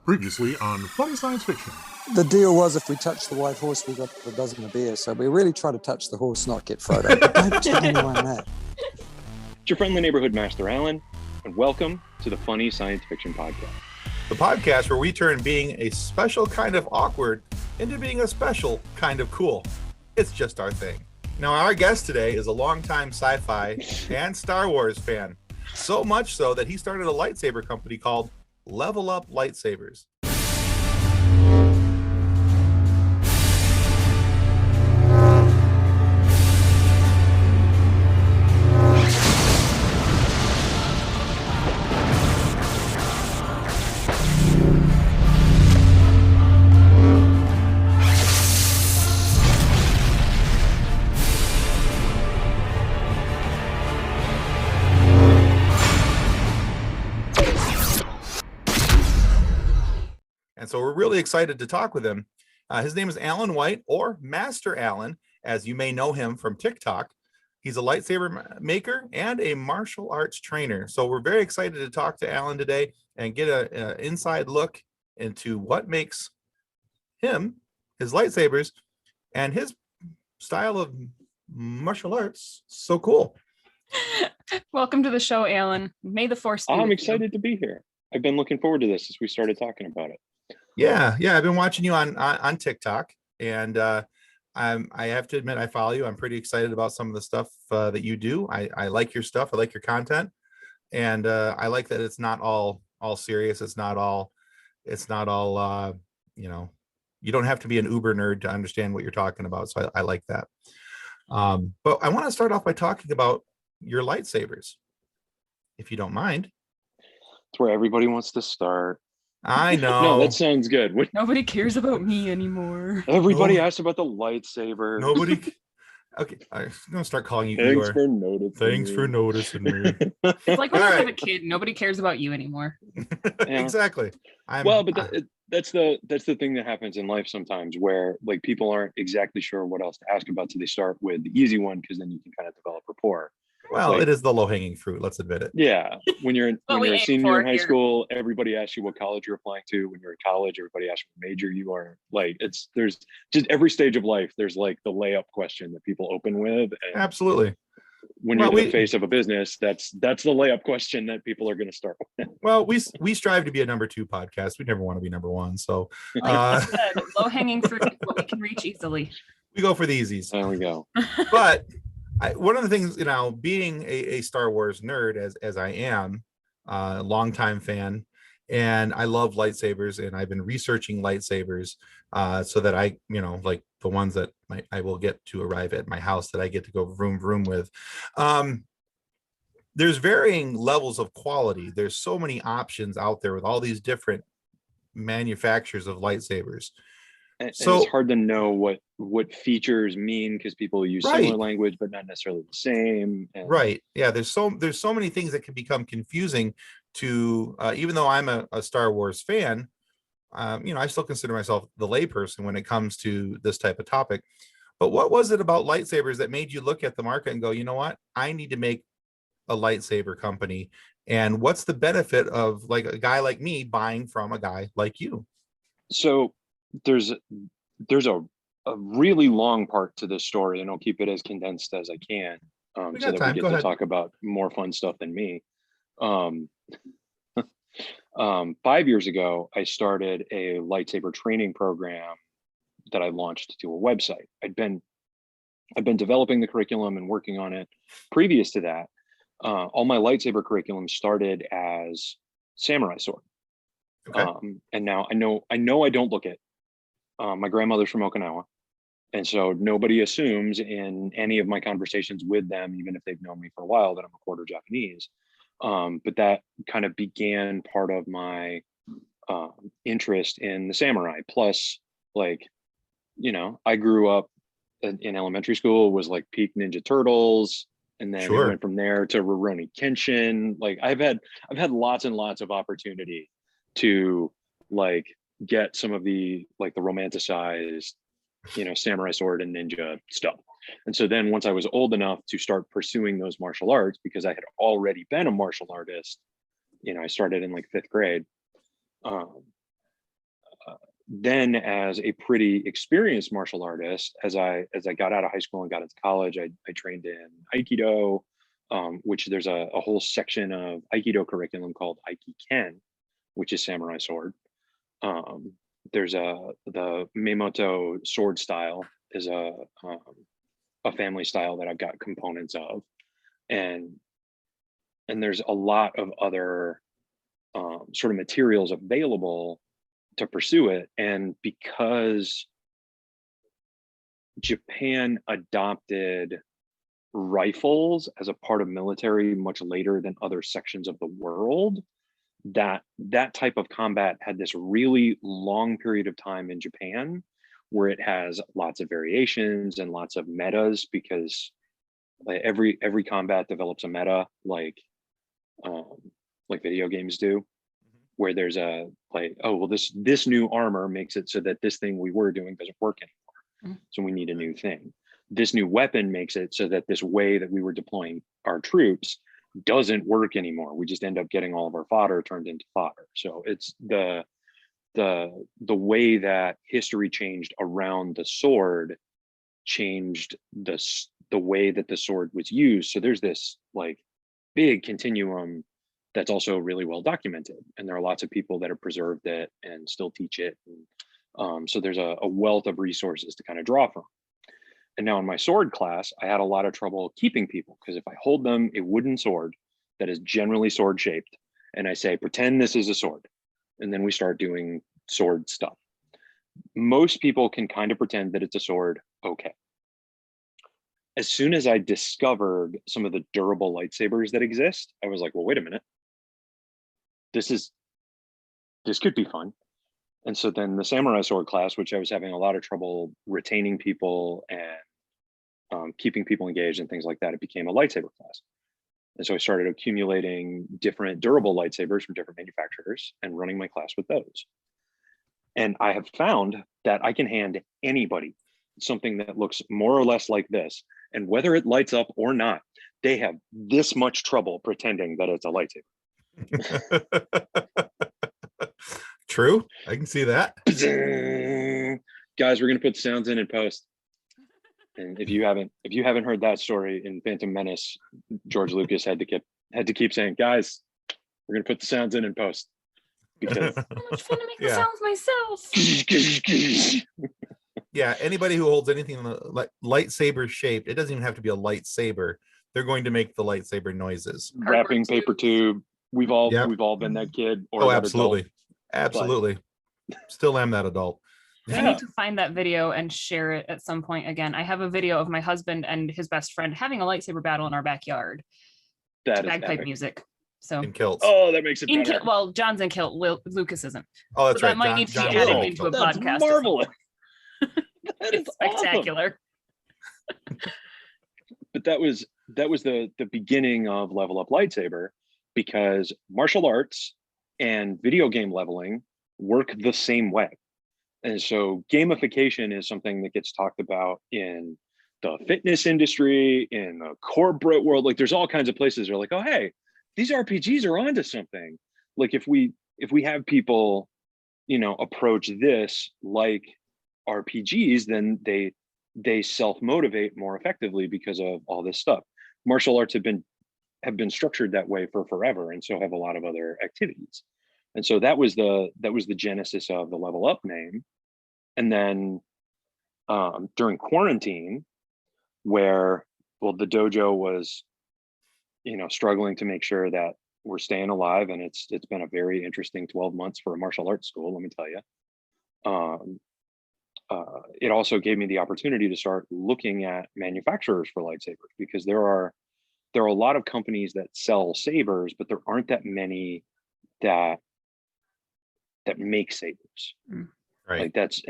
Previously on Funny Science Fiction. The deal was if we touched the white horse, we got a dozen of beer. So we really try to touch the horse, not get Frodo. But don't tell anyone that. It's your friendly neighborhood Master Alan, and welcome to the Funny Science Fiction Podcast. The podcast where we turn being a special kind of awkward into being a special kind of cool. It's just our thing. Now, our guest today is a longtime sci-fi and Star Wars fan. So much so that he started a lightsaber company called Level Up Lightsabers. And so we're really excited to talk with him. His name is Alan White, or Master Alan, as you may know him from TikTok. He's a lightsaber maker and a martial arts trainer. So we're very excited to talk to Alan today and get an inside look into what makes him, his lightsabers, and his style of martial arts so cool. Welcome to the show, Alan. May the Force be with you. I'm excited to be here. I've been looking forward to this as we started talking about it. Yeah, I've been watching you on TikTok, and I have to admit I follow you. I'm pretty excited about some of the stuff that you do. I like your stuff. I like your content, and I like that it's not all serious. It's not all you know. You don't have to be an uber nerd to understand what you're talking about. So I like that. But I want to start off by talking about your lightsabers, if you don't mind. It's where everybody wants to start. I know. No, that sounds good. Nobody cares about me anymore. Everybody asked about the lightsaber. Nobody. Okay, I'm gonna start calling you. Thanks for noticing. Thanks for noticing me. It's like when I was All a kid, nobody cares about you anymore. Yeah. Exactly. That's the thing that happens in life sometimes, where like people aren't exactly sure what else to ask about, so they start with the easy one because then you can kind of develop rapport. Well, like, it is the low-hanging fruit. Let's admit it. Yeah, when you're a senior in high here. school, everybody asks you what college you're applying to. When you're in college, everybody asks what major you are. Like there's just every stage of life. There's like the layup question that people open with. And Absolutely. when you're the face of a business, that's the layup question that people are going to start with. Well, we strive to be a number 2 podcast. We never want to be number 1. So Low-hanging fruit is what we can reach easily. we go for the easies. There we go. But one of the things, being a Star Wars nerd as I am, a longtime fan, and I love lightsabers, and I've been researching lightsabers so that I, like the ones that I will get to arrive at my house that I get to go vroom vroom with. There's varying levels of quality. There's so many options out there with all these different manufacturers of lightsabers. And So it's hard to know what features mean because people use similar language, but not necessarily the same. And right. Yeah. There's so many things that can become confusing to, even though I'm a Star Wars fan, I still consider myself the layperson when it comes to this type of topic. But what was it about lightsabers that made you look at the market and go, you know what, I need to make a lightsaber company? And what's the benefit of like a guy like me buying from a guy like you? So there's a really long part to this story, and I'll keep it as condensed as I can, so that we get to talk about more fun stuff than me. 5 years ago, I started a lightsaber training program that I launched to a website. I've been developing the curriculum and working on it. Previous to that, all my lightsaber curriculum started as samurai sword. Okay. And now I know I don't look it. My grandmother's from Okinawa, and so nobody assumes in any of my conversations with them, even if they've known me for a while, that I'm a quarter Japanese. But that kind of began part of my interest in the samurai. Plus, like, I grew up in elementary school, was like peak Ninja Turtles, and then it went from there to Rurouni Kenshin. Like I've had lots and lots of opportunity to like get some of the like the romanticized, samurai sword and ninja stuff. And so then once I was old enough to start pursuing those martial arts, because I had already been a martial artist, I started in like 5th grade. then as a pretty experienced martial artist, as I got out of high school and got into college, I trained in Aikido, which there's a whole section of Aikido curriculum called Aikiken, which is samurai sword. There's the Meimoto sword style is a family style that I've got components of, and there's a lot of other sort of materials available to pursue it. And because Japan adopted rifles as a part of military much later than other sections of the world, that type of combat had this really long period of time in Japan where it has lots of variations and lots of metas, because every combat develops a meta, like video games do, where there's a like, oh well, this new armor makes it so that this thing we were doing doesn't work anymore, so we need a new thing. This new weapon makes it so that this way that we were deploying our troops doesn't work anymore. We just end up getting all of our fodder turned into fodder. So it's the way that history changed around the sword changed the way that the sword was used. So there's this like big continuum that's also really well documented, and there are lots of people that have preserved it and still teach it. And, so there's a wealth of resources to kind of draw from. And now in my sword class, I had a lot of trouble keeping people, because if I hold them a wooden sword that is generally sword shaped, and I say, pretend this is a sword, and then we start doing sword stuff, most people can kind of pretend that it's a sword. Okay. As soon as I discovered some of the durable lightsabers that exist, I was like, well, wait a minute. This could be fun. And so then the samurai sword class, which I was having a lot of trouble retaining people and keeping people engaged and things like that, it became a lightsaber class. And so I started accumulating different durable lightsabers from different manufacturers and running my class with those. And I have found that I can hand anybody something that looks more or less like this, and whether it lights up or not, they have this much trouble pretending that it's a lightsaber. True, I can see that. Guys, we're gonna put sounds in post. And if you haven't heard that story in Phantom Menace, George Lucas had to keep saying, guys, we're gonna put the sounds in post, because So much fun to make the sounds myself. Yeah, anybody who holds anything like lightsaber shaped, it doesn't even have to be a lightsaber. They're going to make the lightsaber noises. Wrapping paper tube. We've all been that kid or that absolutely. adult. Absolutely. Still am that adult. I need to find that video and share it at some point again. I have a video of my husband and his best friend having a lightsaber battle in our backyard. That bagpipe epic. music. So In kilts. Oh, that makes it better. well, John's in kilt. Lucas isn't. Oh, that's So right. that might need to be John added Will. into a That's podcast. marvelous. That is It's spectacular. Awesome. But that was the beginning of Level Up Lightsaber, because martial arts and video game leveling work the same way. And so gamification is something that gets talked about in the fitness industry, in the corporate world. Like there's all kinds of places that are like, oh, hey, these RPGs are onto something. Like if we have people, approach this like RPGs, then they self-motivate more effectively because of all this stuff. Martial arts have been structured that way for forever, and so have a lot of other activities. And so that was the genesis of the Level Up name. And then during quarantine, where the dojo was, struggling to make sure that we're staying alive, and it's been a very interesting 12 months for a martial arts school, let me tell you. It also gave me the opportunity to start looking at manufacturers for lightsabers, because there are a lot of companies that sell sabers, but there aren't that many that make sabers. Right. Like that's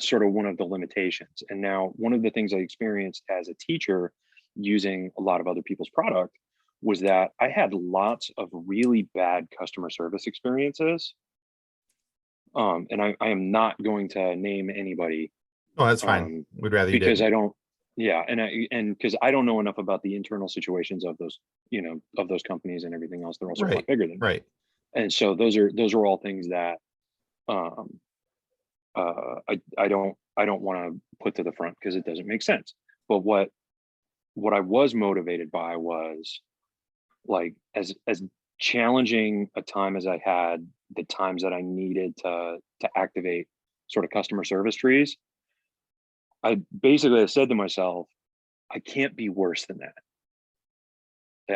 sort of one of the limitations. And now one of the things I experienced as a teacher using a lot of other people's product was that I had lots of really bad customer service experiences. And I am not going to name anybody. Oh, that's fine. We'd rather you because didn't. I don't. Yeah, and because I don't know enough about the internal situations of those, of those companies and everything else. They're also a lot bigger than me. Right. And so those are all things that I don't want to put to the front because it doesn't make sense. But what I was motivated by was like as challenging a time as I had, the times that I needed to activate sort of customer service trees, I basically said to myself, I can't be worse than that.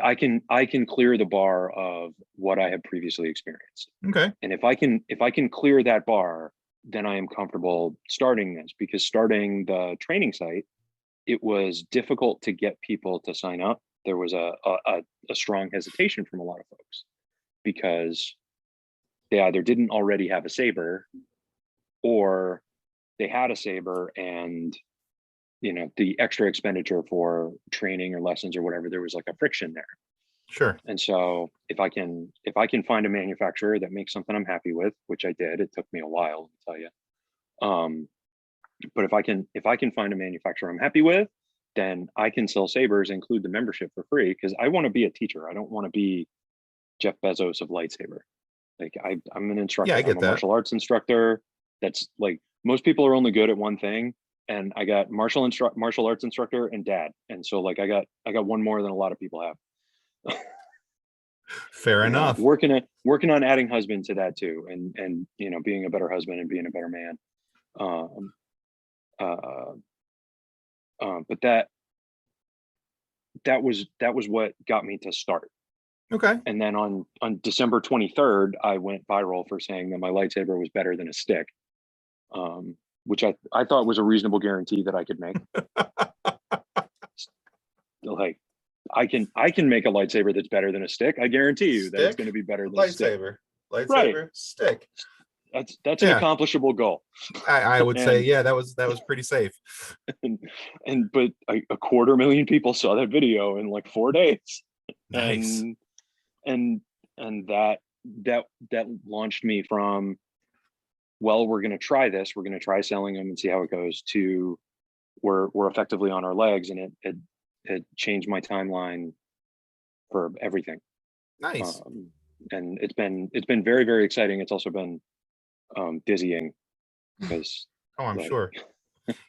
I can clear the bar of what I have previously experienced. Okay. And if I can clear that bar, then I am comfortable starting this, because starting the training site, it was difficult to get people to sign up. There was a strong hesitation from a lot of folks because they either didn't already have a saber, or they had a saber and, you know, the extra expenditure for training or lessons or whatever, there was like a friction there. Sure. And so if I can find a manufacturer that makes something I'm happy with, which I did, it took me a while to tell you. But if I can find a manufacturer I'm happy with, then I can sell sabers, include the membership for free, because I want to be a teacher. I don't want to be Jeff Bezos of lightsaber. Like I'm an instructor. Yeah, I get I'm a that. martial arts instructor. That's like, most people are only good at one thing. And I got martial arts instructor and dad. And so like I got one more than a lot of people have. Fair enough. Working on adding husband to that too, and you know, being a better husband and being a better man. But that was what got me to start. Okay. And then on December 23rd, I went viral for saying that my lightsaber was better than a stick, which I thought was a reasonable guarantee that I could make. Like, I can make a lightsaber that's better than a stick. I guarantee you that it's going to be better than a stick. Lightsaber, stick. That's an accomplishable goal. I would say, yeah, that was pretty safe. But a 250,000 people saw that video in like 4 days. Nice. And that launched me from, well, we're going to try this. We're going to try selling them and see how it goes, to we're effectively on our legs, and it changed my timeline for everything. Nice. And it's been very, very exciting. It's also been dizzying because I'm sure.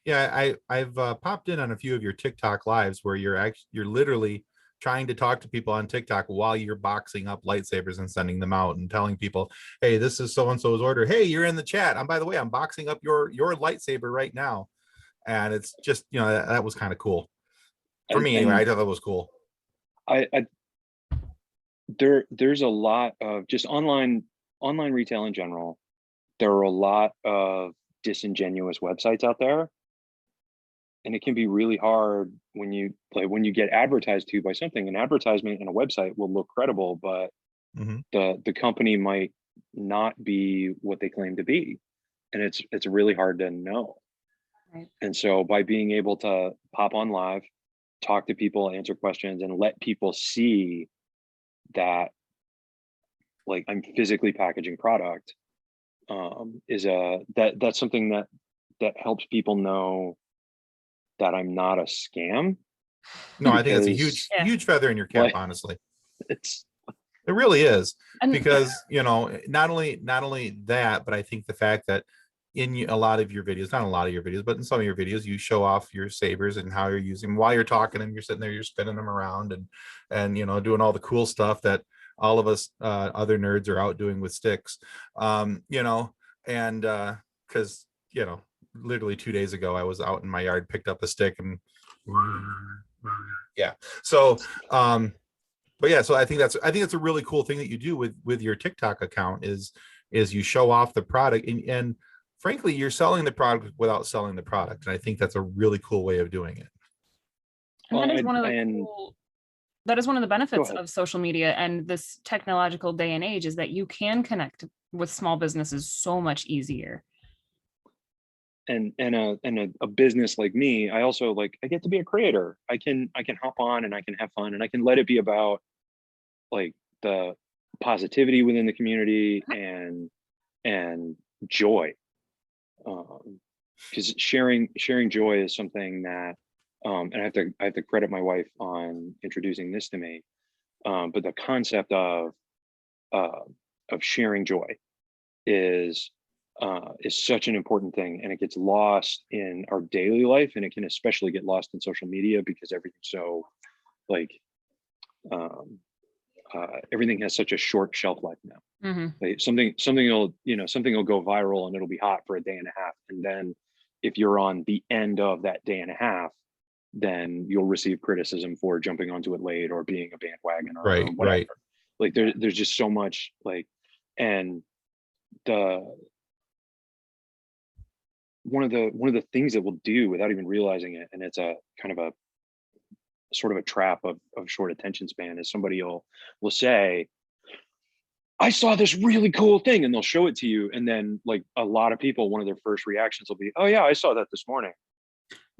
Yeah, I've popped in on a few of your TikTok lives where you're literally trying to talk to people on TikTok while you're boxing up lightsabers and sending them out and telling people, hey, this is so-and-so's order. Hey, you're in the chat. And by the way, I'm boxing up your lightsaber right now. And it's just, you know, that was kind of cool. For me, anyway, I thought that was cool. There's a lot of just online retail in general. There are a lot of disingenuous websites out there, and it can be really hard when you get advertised to by something. An advertisement and a website will look credible, but the company might not be what they claim to be, and it's really hard to know. Right. And so by being able to pop on live, talk to people, answer questions, and let people see that like I'm physically packaging product, that's something that helps people know that I'm not a scam. No, I think it's a huge feather in your cap, honestly. It really is, because, you know, not only that, but I think the fact that in a lot of your videos, not a lot of your videos, but in some of your videos, you show off your sabers and how you're using them while you're talking, and you're sitting there, you're spinning them around and you know, doing all the cool stuff that all of us other nerds are out doing with sticks, you know, and because, you know, literally 2 days ago, I was out in my yard, picked up a stick, and yeah. So, but yeah, so I think that's a really cool thing that you do with your TikTok account is you show off the product, and frankly, you're selling the product without selling the product. And I think that's a really cool way of doing it. And that is one of the benefits of social media and this technological day and age, is that you can connect with small businesses so much easier. And a business like me, I also I get to be a creator. I can hop on and I can have fun, and I can let it be about like the positivity within the community and joy. Because sharing joy is something that, and I have to credit my wife on introducing this to me. But the concept of sharing joy is is such an important thing, and it gets lost in our daily life, and it can especially get lost in social media because everything's so like everything has such a short shelf life now. Like something will go viral and it'll be hot for a day and a half, and then if you're on the end of that day and a half, then you'll receive criticism for jumping onto it late or being a bandwagon or whatever. Right. Like there's just so much like, and one of the things that we'll do without even realizing it, and it's a kind of a sort of a trap of short attention span, is somebody will say, I saw this really cool thing, and they'll show it to you, and then like a lot of people, one of their first reactions will be, oh yeah, I saw that this morning.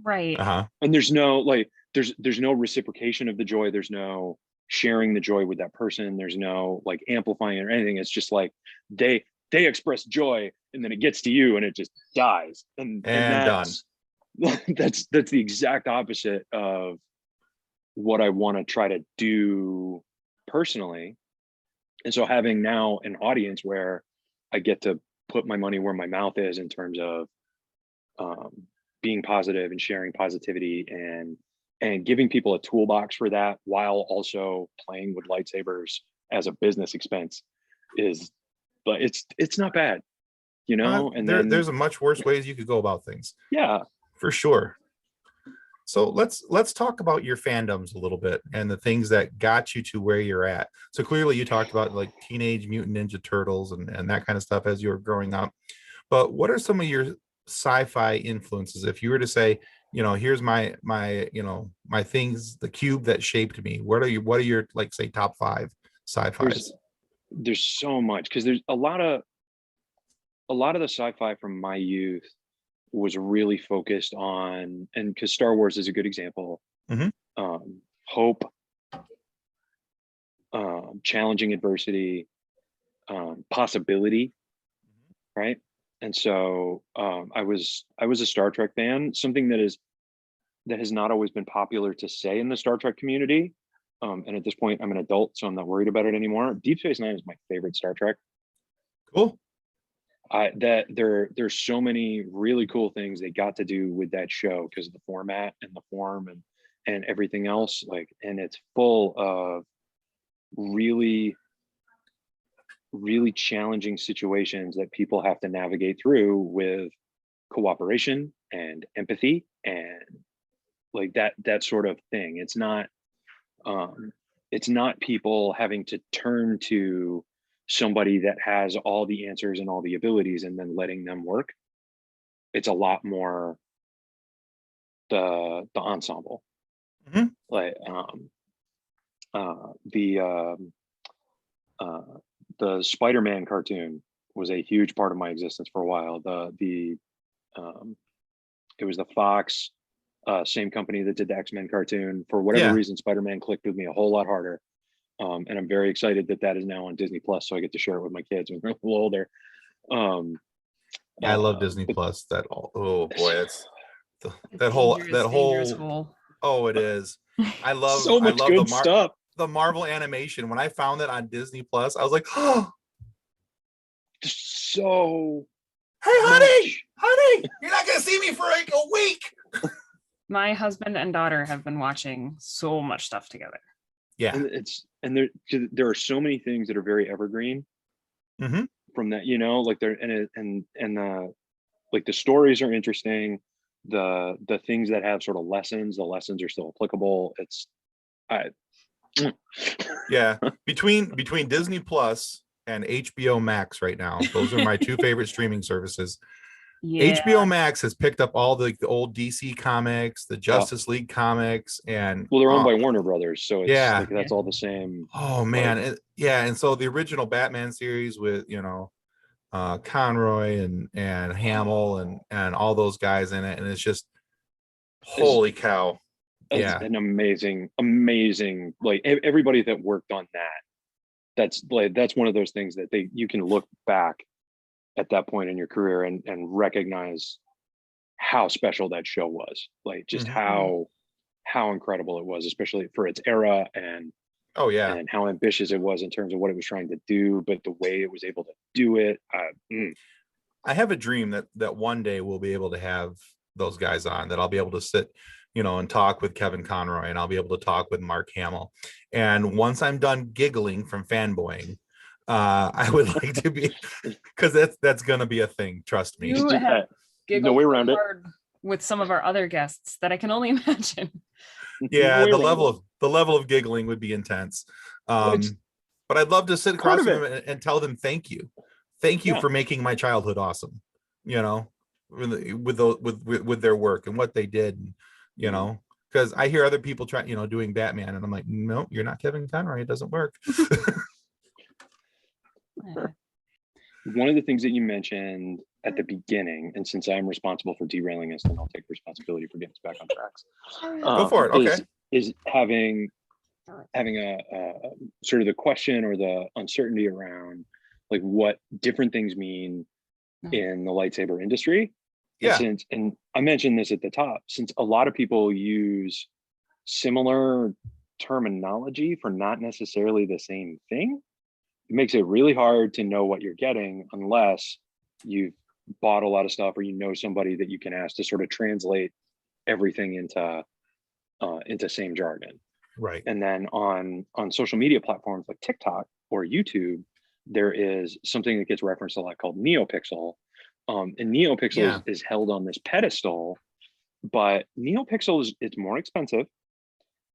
Right. And there's no like there's no reciprocation of the joy, there's no sharing the joy with that person, there's no like amplifying it or anything. It's just like they express joy, and then it gets to you and it just dies, and that's done. that's the exact opposite of what I want to try to do personally. And so having now an audience where I get to put my money where my mouth is in terms of being positive and sharing positivity and giving people a toolbox for that, while also playing with lightsabers as a business expense, but it's not bad, you know. And there's a much worse ways you could go about things. Yeah, for sure. So let's talk about your fandoms a little bit and the things that got you to where you're at. So clearly you talked about like Teenage Mutant Ninja Turtles and that kind of stuff as you were growing up. But what are some of your sci-fi influences? If you were to say, here's my things, the cube that shaped me. What are your like say top 5 sci-fis? There's so much, because there's a lot of the sci-fi from my youth was really focused on, and because Star Wars is a good example, hope, challenging adversity, possibility, right? And so I was a Star Trek fan, something that has not always been popular to say in the Star Trek community. And at this point, I'm an adult, so I'm not worried about it anymore. Deep Space Nine is my favorite Star Trek. Cool. There's so many really cool things they got to do with that show because of the format and the form and everything else. Like, and it's full of really, really challenging situations that people have to navigate through with cooperation and empathy and like that sort of thing. It's not people having to turn to somebody that has all the answers and all the abilities and then letting them work. It's a lot more the ensemble. Like the Spider-Man cartoon was a huge part of my existence for a while. It was the Fox same company that did the X-Men cartoon. For whatever reason, Spider-Man clicked with me a whole lot harder. And I'm very excited that is now on Disney Plus, so I get to share it with my kids when they're a little older. I love Disney Plus. Oh boy, that's that whole. Oh, it is. I love so much good stuff. The Marvel animation. When I found it on Disney Plus, I was like, oh, so. Hey, honey, you're not gonna see me for like a week. My husband and daughter have been watching so much stuff together. Yeah, and there are so many things that are very evergreen from that, like they're like the stories are interesting, the things that have sort of lessons, the lessons are still applicable. Between Disney Plus and HBO Max right now, those are my 2 favorite streaming services. HBO Max has picked up all the old DC comics, the Justice League comics, and they're owned by Warner Brothers, so it's like that's all the same. Oh man, and so the original Batman series with Conroy and Hamill and all those guys in it, and it's just holy cow! It's an amazing, like everybody that worked on that's one of those things that you can look back at that point in your career and recognize how special that show was, like just how incredible it was, especially for its era, and how ambitious it was in terms of what it was trying to do, but the way it was able to do it. I have a dream that one day we'll be able to have those guys on, that I'll be able to sit, and talk with Kevin Conroy, and I'll be able to talk with Mark Hamill. And once I'm done giggling from fanboying, I would like to be, because that's going to be a thing. Trust me. You have giggled no way around so it. hard with some of our other guests that I can only imagine. Yeah, the level of giggling would be intense. But I'd love to sit across from them and tell them thank you for making my childhood awesome. With their work and what they did, because I hear other people try, doing Batman, and I'm like, no, you're not Kevin Conroy. It doesn't work. One of the things that you mentioned at the beginning, and since I'm responsible for derailing us, then I'll take responsibility for getting us back on tracks. Go for it. Okay. Is having a sort of the question or the uncertainty around like what different things mean in the lightsaber industry. Yeah. And I mentioned this at the top, since a lot of people use similar terminology for not necessarily the same thing, it makes it really hard to know what you're getting unless you've bought a lot of stuff or somebody that you can ask to sort of translate everything into same jargon. Right. And then on social media platforms like TikTok or YouTube, there is something that gets referenced a lot called NeoPixel. And NeoPixel is held on this pedestal, but NeoPixel it's more expensive,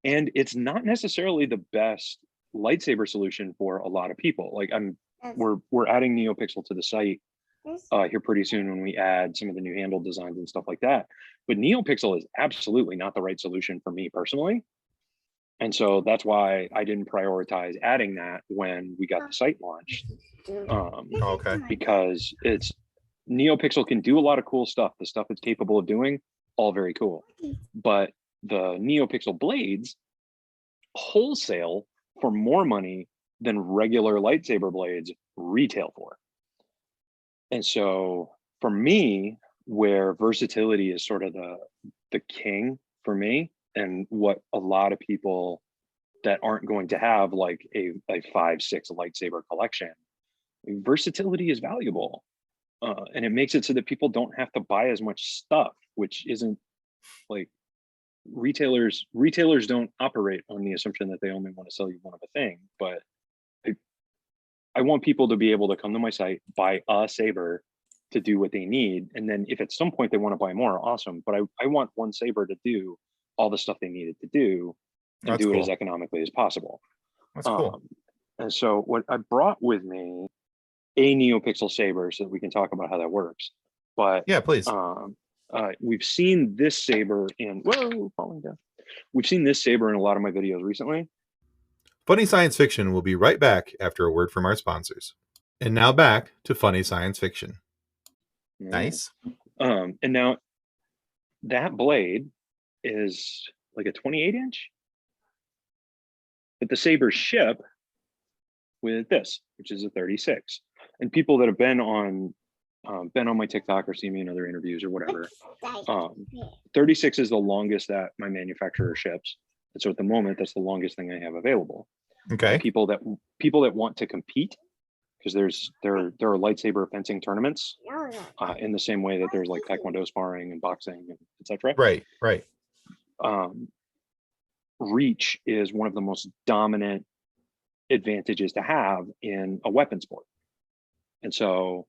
and it's not necessarily the best lightsaber solution for a lot of people. Like we're adding NeoPixel to the site here pretty soon when we add some of the new handle designs and stuff like that. But NeoPixel is absolutely not the right solution for me personally. And so that's why I didn't prioritize adding that when we got the site launched. Okay. Because NeoPixel can do a lot of cool stuff. The stuff it's capable of doing, all very cool. But the NeoPixel blades wholesale for more money than regular lightsaber blades retail for. And so for me, where versatility is sort of the king for me, and what a lot of people that aren't going to have like a 5-6 lightsaber collection, versatility is valuable. And it makes it so that people don't have to buy as much stuff, which isn't like retailers don't operate on the assumption that they only want to sell you one of a thing. But I want people to be able to come to my site, buy a saber to do what they need. And then if at some point they want to buy more, awesome. But I want one saber to do all the stuff they needed to do and do it as economically as possible. That's cool. And so what I brought with me a NeoPixel saber so that we can talk about how that works. But yeah, please. We've seen this saber falling down. We've seen this saber in a lot of my videos recently. Funny Science Fiction will be right back after a word from our sponsors. And now back to Funny Science Fiction. Nice. And now that blade is like a 28-inch, but the sabers ship with this, which is a 36. And people that have been on my TikTok or seen me in other interviews or whatever, 36 is the longest that my manufacturer ships. And so at the moment, that's the longest thing I have available. Okay. People that want to compete, because there are lightsaber fencing tournaments in the same way that there's like Taekwondo sparring and boxing and etc. Right. Reach is one of the most dominant advantages to have in a weapon sport. And so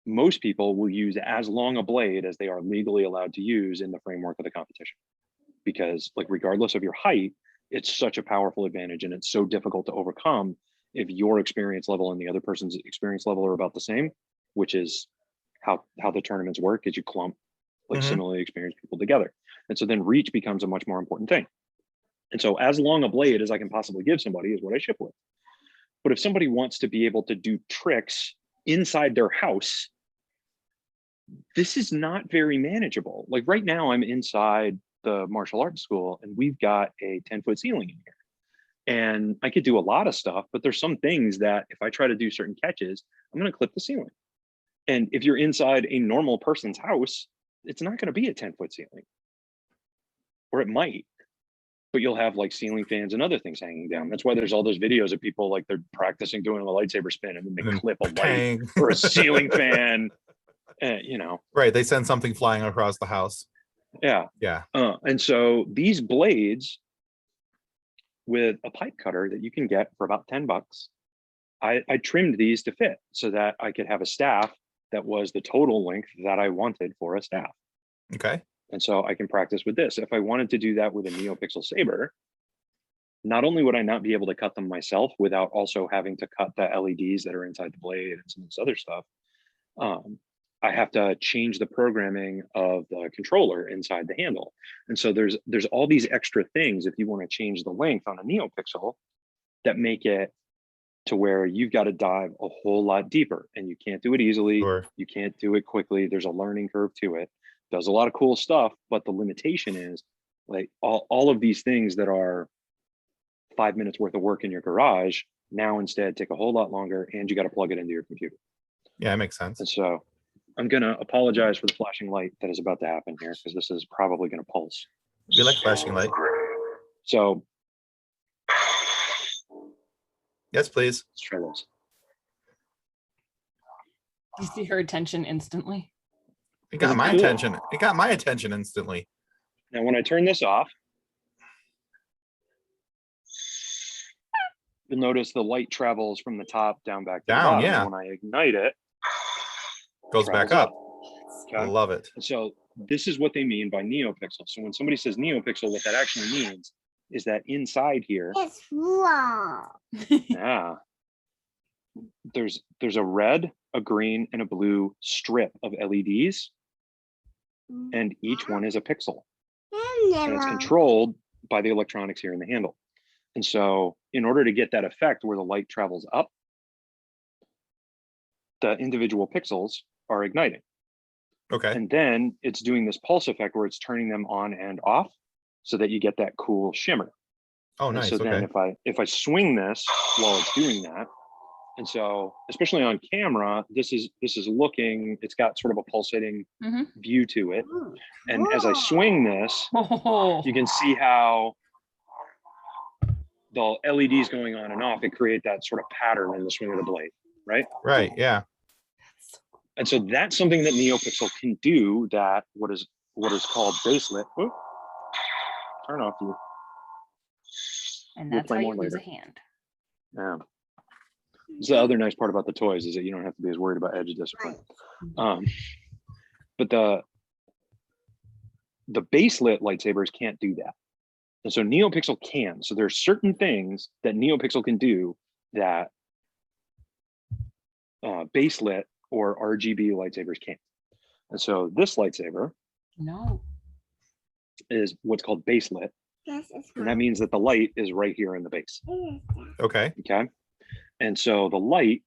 most people will use as long a blade as they are legally allowed to use in the framework of the competition, because like regardless of your height, it's such a powerful advantage, and it's so difficult to overcome if your experience level and the other person's experience level are about the same, which is how the tournaments work, is you clump like similarly experienced people together. And so then reach becomes a much more important thing. And so as long a blade as I can possibly give somebody is what I ship with. But if somebody wants to be able to do tricks inside their house, this is not very manageable. Like right now I'm inside the martial arts school and we've got a 10-foot ceiling in here. And I could do a lot of stuff, but there's some things that if I try to do certain catches, I'm going to clip the ceiling. And if you're inside a normal person's house, it's not going to be a 10-foot ceiling, or it might. but you'll have like ceiling fans and other things hanging down. That's why there's all those videos of people like they're practicing doing a lightsaber spin and then they clip a light or a ceiling fan, you know. Right. They send something flying across the house. Yeah. Yeah. And so these blades with a pipe cutter that you can get for about $10, I trimmed these to fit so that I could have a staff that was the total length that I wanted for a staff. Okay. And so I can practice with this. If I wanted to do that with a NeoPixel saber, not only would I not be able to cut them myself without also having to cut the LEDs that are inside the blade and some of this other stuff, I have to change the programming of the controller inside the handle. And so there's all these extra things if you want to change the length on a NeoPixel that make it to where you've got to dive a whole lot deeper, and you can't do it easily. Sure. You can't do it quickly. There's a learning curve to it. Does a lot of cool stuff, but the limitation is like all of these things that are 5 minutes worth of work in your garage now instead take a whole lot longer, and you got to plug it into your computer. Yeah, it makes sense. And so I'm gonna apologize for the flashing light that is about to happen here, because this is probably gonna pulse. We like flashing light. So Yes, please. let's try this. You see her attention instantly. It got my attention. It got my attention instantly. Now, when I turn this off, you'll notice the light travels from the top down back to the bottom. Yeah. When I ignite it, Goes back up. Okay. I love it. So this is what they mean by NeoPixel. So when somebody says NeoPixel, what that actually means is that inside here, It's wrong. yeah, there's a red, a green, and a blue strip of LEDs, and each one is a pixel. And it's controlled by the electronics here in the handle. And so in order to get that effect where the light travels up, the individual pixels are igniting. Okay. And then it's doing this pulse effect where it's turning them on and off so that you get that cool shimmer. Oh, And nice. so then Okay. if I swing this while it's doing that, and so especially on camera, this is looking, it's got sort of a pulsating view to it. And as I swing this, you can see how the LEDs going on and off, it create that sort of pattern in the swing of the blade, right? Right. Yeah. And so that's something that NeoPixel can do, that what is called baselit. Oop, turn off you. And We'll that's play how more you lose a later. hand. Yeah. It's the other nice part about the toys is that you don't have to be as worried about edge discipline. But the baselit lightsabers can't do that. And so NeoPixel can. So there's certain things that NeoPixel can do that baselit or RGB lightsabers can't. And so this lightsaber is what's called baselit. And that means that the light is right here in the base. Okay. Okay. And so the light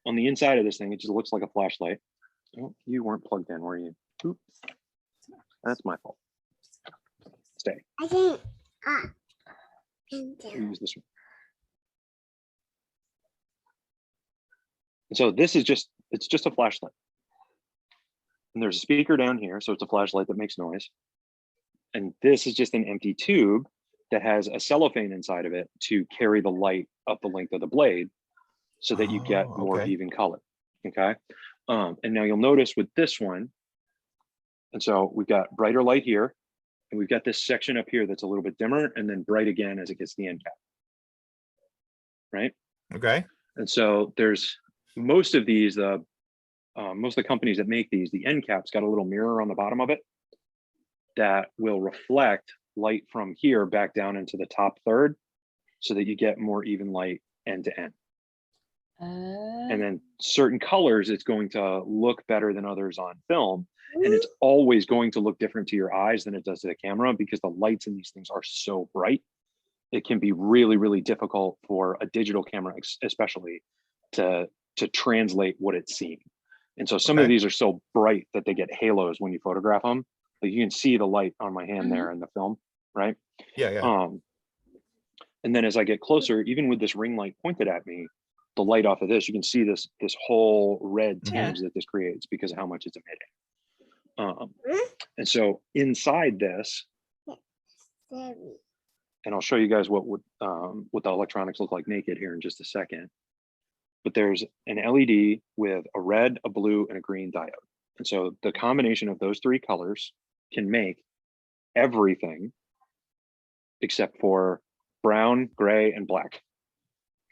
on the inside of this thing, it just looks like a flashlight. Oh, you weren't plugged in, were you? Oops. That's my fault. Stay. I think Use this one. And so this is it's just a flashlight. And there's a speaker down here, so it's a flashlight that makes noise. And this is just an empty tube that has a cellophane inside of it to carry the light up the length of the blade so that you get more even color. Okay. And now you'll notice with this one, and so we've got brighter light here, and we've got this section up here that's a little bit dimmer, and then bright again as it gets to the end cap. Right. Okay. And so there's most of these, most of the companies that make these, the end cap's got a little mirror on the bottom of it that will reflect light from here back down into the top third so that you get more even light end to end. And then certain colors, it's going to look better than others on film. And it's always going to look different to your eyes than it does to the camera because the lights in these things are so bright. It can be really, really difficult for a digital camera, especially to translate what it's seeing. And so some of these are so bright that they get halos when you photograph them. Like you can see the light on my hand there in the film, right? Yeah, yeah. And then as I get closer, even with this ring light pointed at me, the light off of this, you can see this whole red tinge that this creates because of how much it's emitting. And so inside this, and I'll show you guys what the electronics look like naked here in just a second. But there's an LED with a red, a blue, and a green diode. And so the combination of those three colors can make everything except for brown, gray, and black,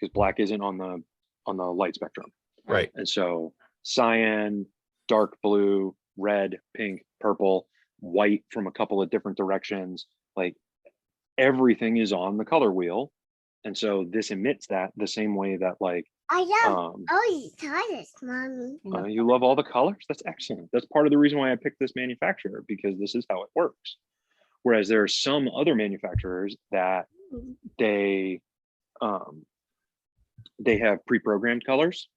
because black isn't on the light spectrum. Right. And so cyan, dark blue, red, pink, purple, white from a couple of different directions, like everything is on the color wheel. And so this emits that the same way that like I love all these colors, Mommy. you love all the colors. That's excellent. That's part of the reason why I picked this manufacturer, because this is how it works. Whereas there are some other manufacturers that they have pre-programmed colors.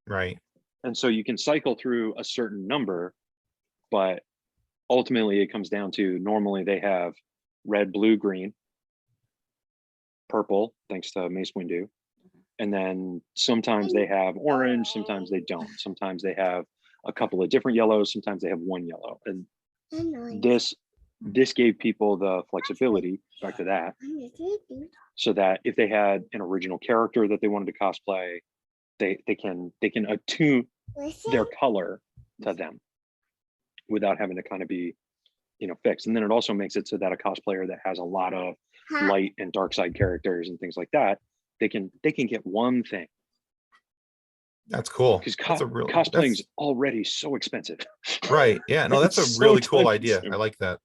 Right. And so you can cycle through a certain number, but ultimately it comes down to, normally they have red, blue, green, purple, thanks to Mace Windu. And then sometimes they have orange, sometimes they don't. Sometimes they have a couple of different yellows, sometimes they have one yellow. And this gave people the flexibility, back to that, so that if they had an original character that they wanted to cosplay, they can attune their color to them without having to kind of be, fixed. And then it also makes it so that a cosplayer that has a lot of light and dark side characters and things like that, they can get one thing. That's cool. Because cosplaying is already so expensive. Right. Yeah. No, that's a really cool idea. I like that.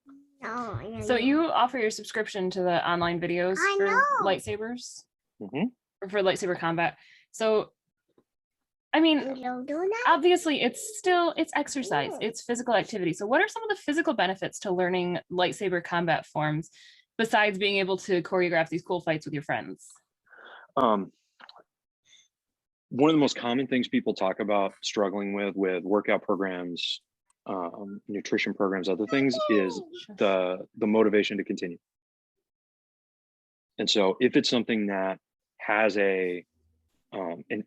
So you offer your subscription to the online videos for lightsabers, or for lightsaber combat. So, I mean, obviously it's exercise, it's physical activity. So what are some of the physical benefits to learning lightsaber combat forms besides being able to choreograph these cool fights with your friends? One of the most common things people talk about struggling with workout programs, nutrition programs, other things, is the motivation to continue. And so if it's something that has an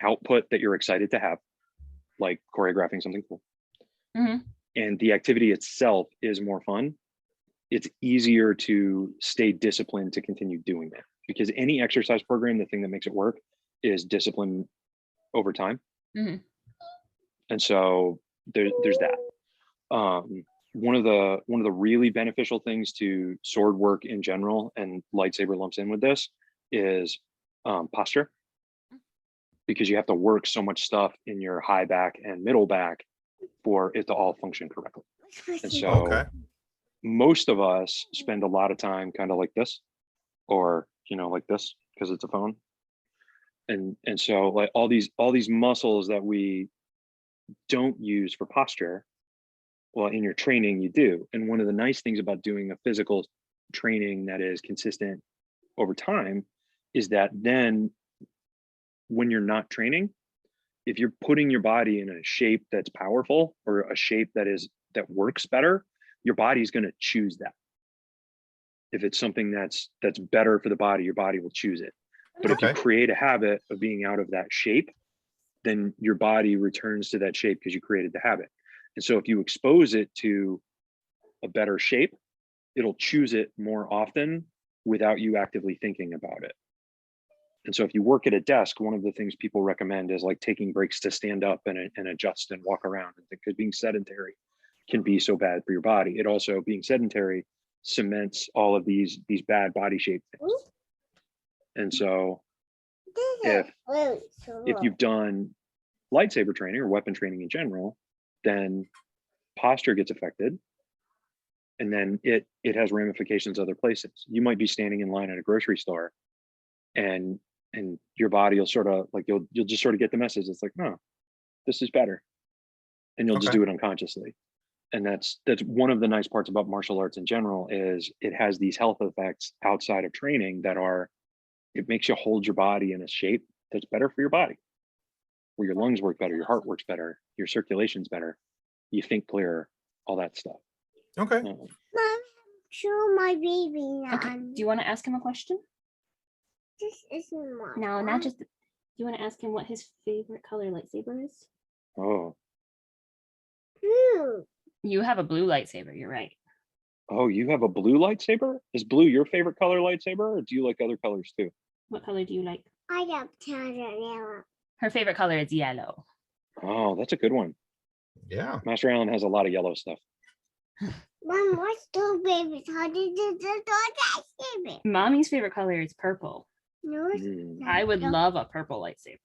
output that you're excited to have, like choreographing something cool, and the activity itself is more fun, it's easier to stay disciplined to continue doing that. Because any exercise program, the thing that makes it work is discipline over time. And so there's that. One of the really beneficial things to sword work in general, and lightsaber lumps in with this, is posture, because you have to work so much stuff in your high back and middle back for it to all function correctly. And so most of us spend a lot of time kind of like this, or like this, because it's a phone. And so like all these muscles that we don't use for posture, well, in your training you do. And one of the nice things about doing a physical training that is consistent over time is that then when you're not training, if you're putting your body in a shape that's powerful, or a shape that works better, your body's going to choose that. If it's something that's better for the body, your body will choose it. But if you create a habit of being out of that shape, then your body returns to that shape because you created the habit. And so if you expose it to a better shape, it'll choose it more often without you actively thinking about it. And so if you work at a desk, one of the things people recommend is like taking breaks to stand up and adjust and walk around, because being sedentary can be so bad for your body. It also, being sedentary, cements all of these bad body shape things. And so if you've done lightsaber training or weapon training in general, then posture gets affected, and then it has ramifications other places. You might be standing in line at a grocery store, and your body will sort of like, you'll just sort of get the message. It's like, no, this is better, and you'll just do it unconsciously. And that's one of the nice parts about martial arts in general, is it has these health effects outside of training that are, it makes you hold your body in a shape that's better for your body, where your lungs work better, your heart works better, your circulation's better, you think clearer, all that stuff. Mom, show my baby now. Okay. Do you want to ask him a question? This isn't mine. No, not just. Do you want to ask him what his favorite color lightsaber is? Oh. Blue. You have a blue lightsaber. You're right. Oh, you have a blue lightsaber? Is blue your favorite color lightsaber, or do you like other colors too? What color do you like? I love yellow. Her favorite color is yellow. Oh, that's a good one. Yeah. Master Allen has a lot of yellow stuff. Mom, what's two babies? How did you do that? Mommy's favorite color is purple. No, I would love a purple lightsaber,